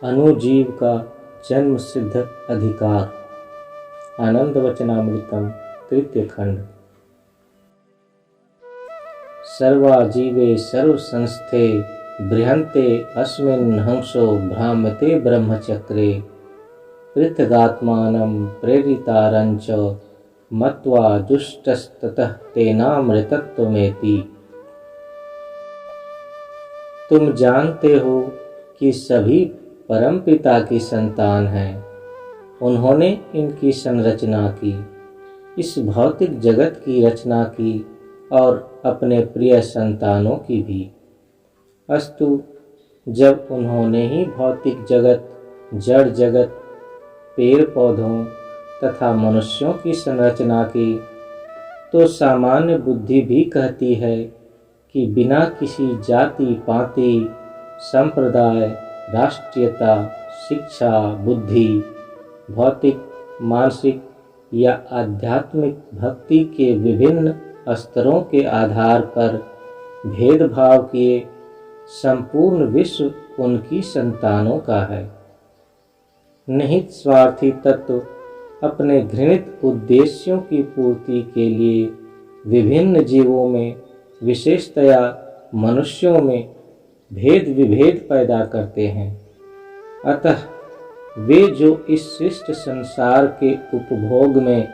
अनुजीव का जन्म सिद्ध अधिकार। आनंद वचनामृतम तृतीय खंड। सर्वाजीवे सर्वसंस्थे बृहन्ते अस्मिन् हंसो भ्राम्यते ब्रह्मचक्रे पृथगात्मानं प्रेरितारञ्च मत्वा जुष्टस्ततः तेनामृतत्वमेति। तुम जानते हो कि सभी परमपिता की संतान हैं। उन्होंने इनकी संरचना की, इस भौतिक जगत की रचना की और अपने प्रिय संतानों की भी। अस्तु, जब उन्होंने ही भौतिक जगत, जड़ जगत, पेड़ पौधों तथा मनुष्यों की संरचना की, तो सामान्य बुद्धि भी कहती है कि बिना किसी जाति पाति, संप्रदाय, राष्ट्रीयता, शिक्षा, बुद्धि, भौतिक, मानसिक या आध्यात्मिक भक्ति के विभिन्न स्तरों के आधार पर भेदभाव किए संपूर्ण विश्व उनकी संतानों का है। निहित स्वार्थी तत्व अपने घृणित उद्देश्यों की पूर्ति के लिए विभिन्न जीवों में, विशेषतया मनुष्यों में भेद विभेद पैदा करते हैं। अतः वे जो इस शिष्ट संसार के उपभोग में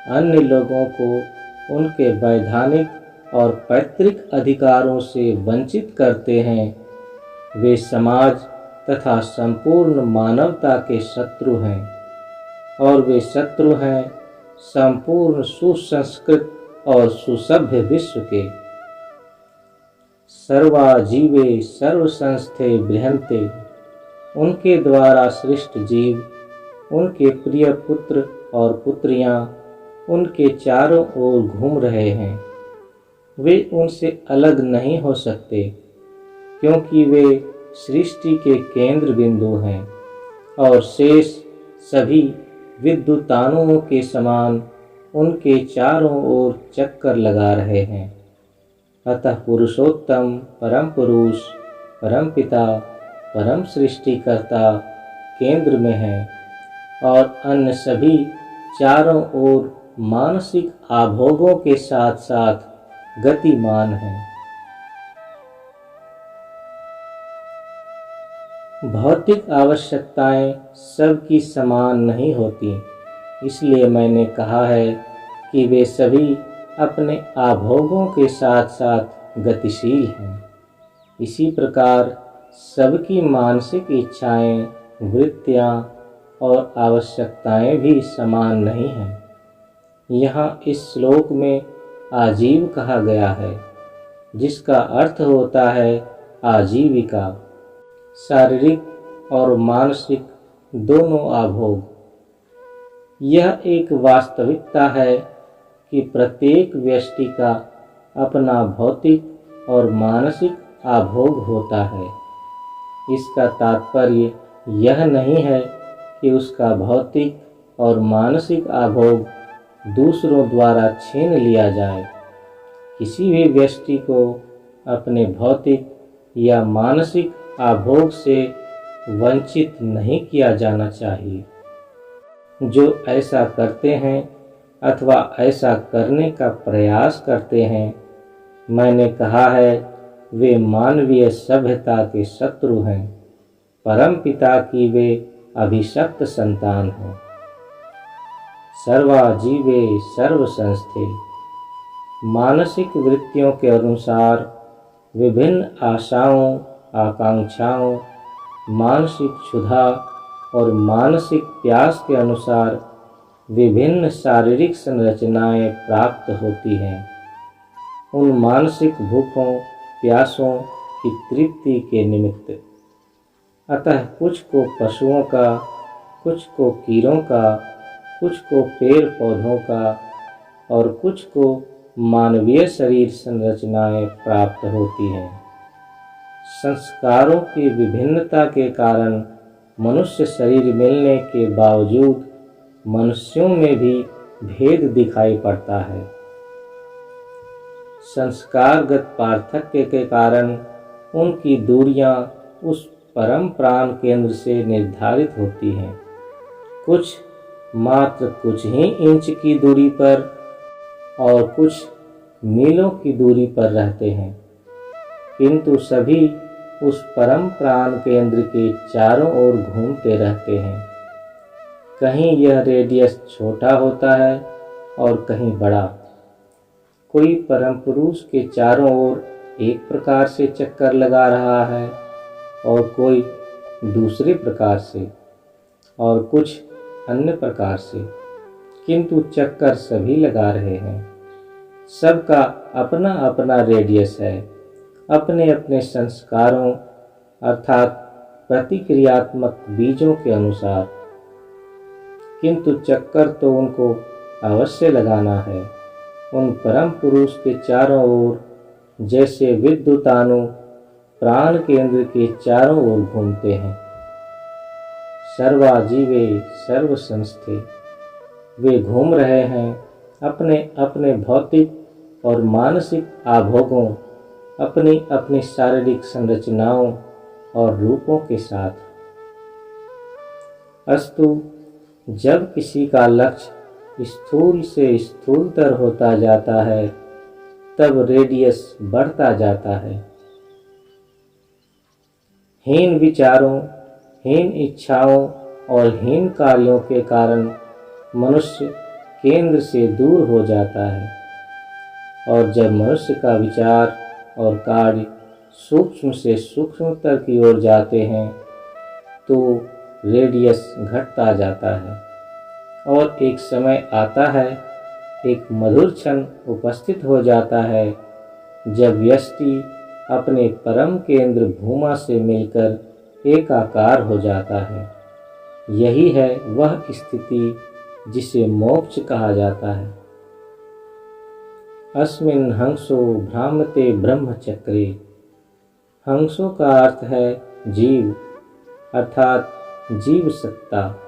अन्य लोगों को उनके वैधानिक और पैतृक अधिकारों से वंचित करते हैं, वे समाज तथा संपूर्ण मानवता के शत्रु हैं, और वे शत्रु हैं संपूर्ण सुसंस्कृत और सुसभ्य विश्व के। सर्वाजीवे सर्वसंस्थे बृहन्ते, उनके द्वारा सृष्ट जीव, उनके प्रिय पुत्र और पुत्रियां उनके चारों ओर घूम रहे हैं। वे उनसे अलग नहीं हो सकते, क्योंकि वे सृष्टि के केंद्र बिंदु हैं और शेष सभी विद्युतानुओं के समान उनके चारों ओर चक्कर लगा रहे हैं। अतः पुरुषोत्तम, परम पुरुष, परम पिता, परम सृष्टिकर्ता केंद्र में है और अन्य सभी चारों ओर मानसिक आभोगों के साथ साथ गतिमान हैं। भौतिक आवश्यकताएं सबकी समान नहीं होती, इसलिए मैंने कहा है कि वे सभी अपने आभोगों के साथ साथ गतिशील हैं। इसी प्रकार सबकी मानसिक इच्छाएं, वृत्तियां और आवश्यकताएं भी समान नहीं हैं। यहाँ इस श्लोक में आजीव कहा गया है, जिसका अर्थ होता है आजीविका, शारीरिक और मानसिक दोनों आभोग। यह एक वास्तविकता है कि प्रत्येक व्यक्ति का अपना भौतिक और मानसिक आभोग होता है। इसका तात्पर्य यह नहीं है कि उसका भौतिक और मानसिक आभोग दूसरों द्वारा छीन लिया जाए। किसी भी व्यक्ति को अपने भौतिक या मानसिक आभोग से वंचित नहीं किया जाना चाहिए। जो ऐसा करते हैं अथवा ऐसा करने का प्रयास करते हैं, मैंने कहा है, वे मानवीय सभ्यता के शत्रु हैं। परम पिता की वे अभिशप्त संतान हैं। सर्वाजीवे सर्वसंस्थे, मानसिक वृत्तियों के अनुसार विभिन्न आशाओं, आकांक्षाओं, मानसिक क्षुधा और मानसिक प्यास के अनुसार विभिन्न शारीरिक संरचनाएं प्राप्त होती हैं। उन मानसिक भूखों, प्यासों की तृप्ति के निमित्त। अतः कुछ को पशुओं का, कुछ को कीड़ों का, कुछ को पेड़ पौधों का और कुछ को मानवीय शरीर संरचनाएं प्राप्त होती हैं। संस्कारों की विभिन्नता के कारण मनुष्य शरीर मिलने के बावजूद मनुष्यों में भी भेद दिखाई पड़ता है। संस्कारगत पार्थक्य के कारण उनकी दूरियां उस परम प्राण केंद्र से निर्धारित होती हैं। कुछ मात्र कुछ ही इंच की दूरी पर और कुछ मीलों की दूरी पर रहते हैं, किंतु सभी उस परम प्राण केंद्र के चारों ओर घूमते रहते हैं। कहीं यह रेडियस छोटा होता है और कहीं बड़ा। कोई परम पुरुष के चारों ओर एक प्रकार से चक्कर लगा रहा है और कोई दूसरे प्रकार से और कुछ अन्य प्रकार से, किंतु चक्कर सभी लगा रहे हैं। सबका अपना अपना रेडियस है, अपने अपने संस्कारों अर्थात प्रतिक्रियात्मक बीजों के अनुसार, किंतु चक्कर तो उनको अवश्य लगाना है। उन परम पुरुष के चारों ओर जैसे विद्युतानु प्राण केंद्र के चारों ओर घूमते हैं। सर्वाजीवे सर्व संस्थे, वे घूम रहे हैं अपने अपने भौतिक और मानसिक आभोगों, अपनी अपनी शारीरिक संरचनाओं और रूपों के साथ। अस्तु, जब किसी का लक्ष्य स्थूल से स्थूलतर होता जाता है, तब रेडियस बढ़ता जाता है। हीन विचारों, हीन इच्छाओं और हीन कार्यों के कारण मनुष्य केंद्र से दूर हो जाता है, और जब मनुष्य का विचार और कार्य सूक्ष्म से सूक्ष्मतर की ओर जाते हैं, तो रेडियस घटता जाता है और एक समय आता है, एक मधुर क्षण उपस्थित हो जाता है, जब व्यष्टि अपने परम केंद्र भूमा से मिलकर एकाकार हो जाता है। यही है वह स्थिति जिसे मोक्ष कहा जाता है। अस्मिन् हंसो भ्राम्यते ब्रह्मचक्रे। हंसों का अर्थ है जीव अर्थात जीव सत्ता।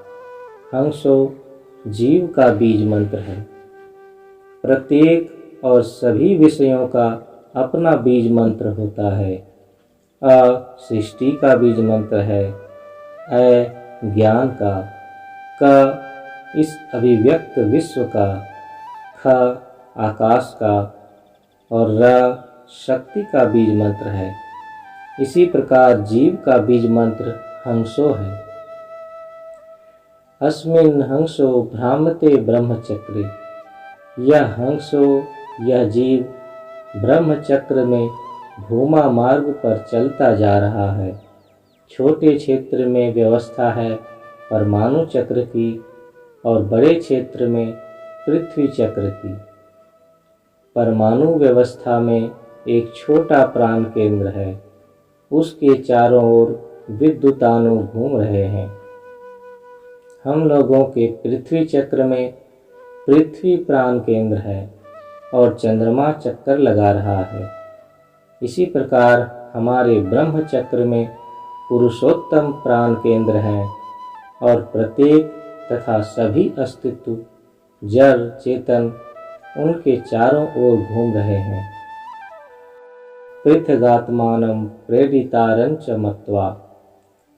हंसो जीव का बीज मंत्र है। प्रत्येक और सभी विषयों का अपना बीज मंत्र होता है। अ सृष्टि का बीज मंत्र है, अ ज्ञान का, क इस अभिव्यक्त विश्व का, ख आकाश का और र शक्ति का बीज मंत्र है। इसी प्रकार जीव का बीज मंत्र हंसो है। अस्मिन् हंसो भ्राम्यते ब्रह्मचक्रे। यह हंसो, यह जीव ब्रह्मचक्र में भूमा मार्ग पर चलता जा रहा है। छोटे क्षेत्र में व्यवस्था है परमाणु चक्र की और बड़े क्षेत्र में पृथ्वी चक्र की। परमाणु व्यवस्था में एक छोटा प्राण केंद्र है, उसके चारों ओर विद्युतानु घूम रहे हैं। हम लोगों के पृथ्वी चक्र में पृथ्वी प्राण केंद्र है और चंद्रमा चक्कर लगा रहा है। इसी प्रकार हमारे ब्रह्म चक्र में पुरुषोत्तम प्राण केंद्र है और प्रत्येक तथा सभी अस्तित्व जड़ चेतन उनके चारों ओर घूम रहे हैं। पृथगात्मानं प्रेरितारंच मत्वा।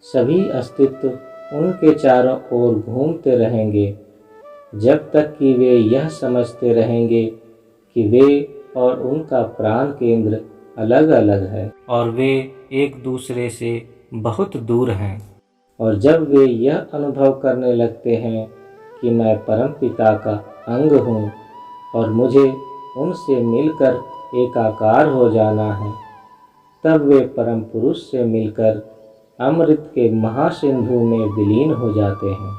सभी अस्तित्व उनके चारों ओर घूमते रहेंगे जब तक कि वे यह समझते रहेंगे कि वे और उनका प्राण केंद्र अलग अलग है और वे एक दूसरे से बहुत दूर हैं। और जब वे यह अनुभव करने लगते हैं कि मैं परमपिता का अंग हूँ और मुझे उनसे मिलकर एकाकार हो जाना है, तब वे परम पुरुष से मिलकर अमृत के महासिंधु में विलीन हो जाते हैं।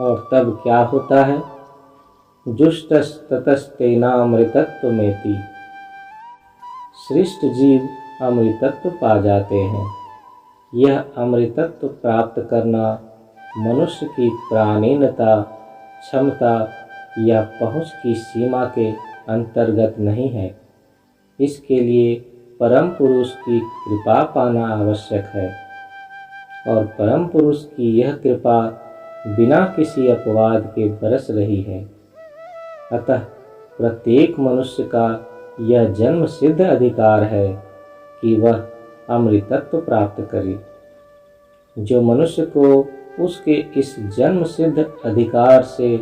और तब क्या होता है? जुष्टस्ततस्तेनामृतत्वमेति। श्रेष्ठ जीव अमृतत्व पा जाते हैं। यह अमृतत्व प्राप्त करना मनुष्य की प्राणीनता, क्षमता या पहुँच की सीमा के अंतर्गत नहीं है। इसके लिए परम पुरुष की कृपा पाना आवश्यक है और परम पुरुष की यह कृपा बिना किसी अपवाद के बरस रही है। अतः प्रत्येक मनुष्य का यह जन्म सिद्ध अधिकार है कि वह अमृतत्व प्राप्त करे। जो मनुष्य को उसके इस जन्म सिद्ध अधिकार से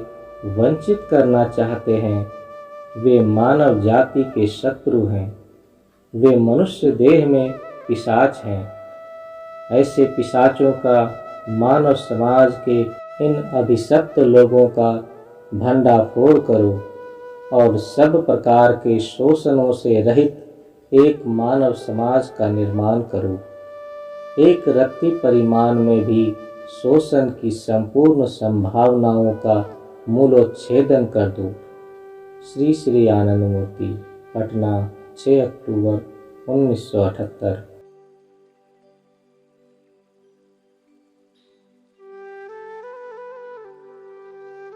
वंचित करना चाहते हैं, वे मानव जाति के शत्रु हैं। वे मनुष्य देह में पिशाच हैं। ऐसे पिशाचों का मानव समाज के इन अभिशप्त लोगों का भंडाफोड़ करो और सब प्रकार के शोषणों से रहित एक मानव समाज का निर्माण करो। एक रत्ती परिमाण में भी शोषण की संपूर्ण संभावनाओं का मूलोच्छेदन कर दो। श्री श्री आनंद मूर्ति, पटना, 6 अक्टूबर 1978।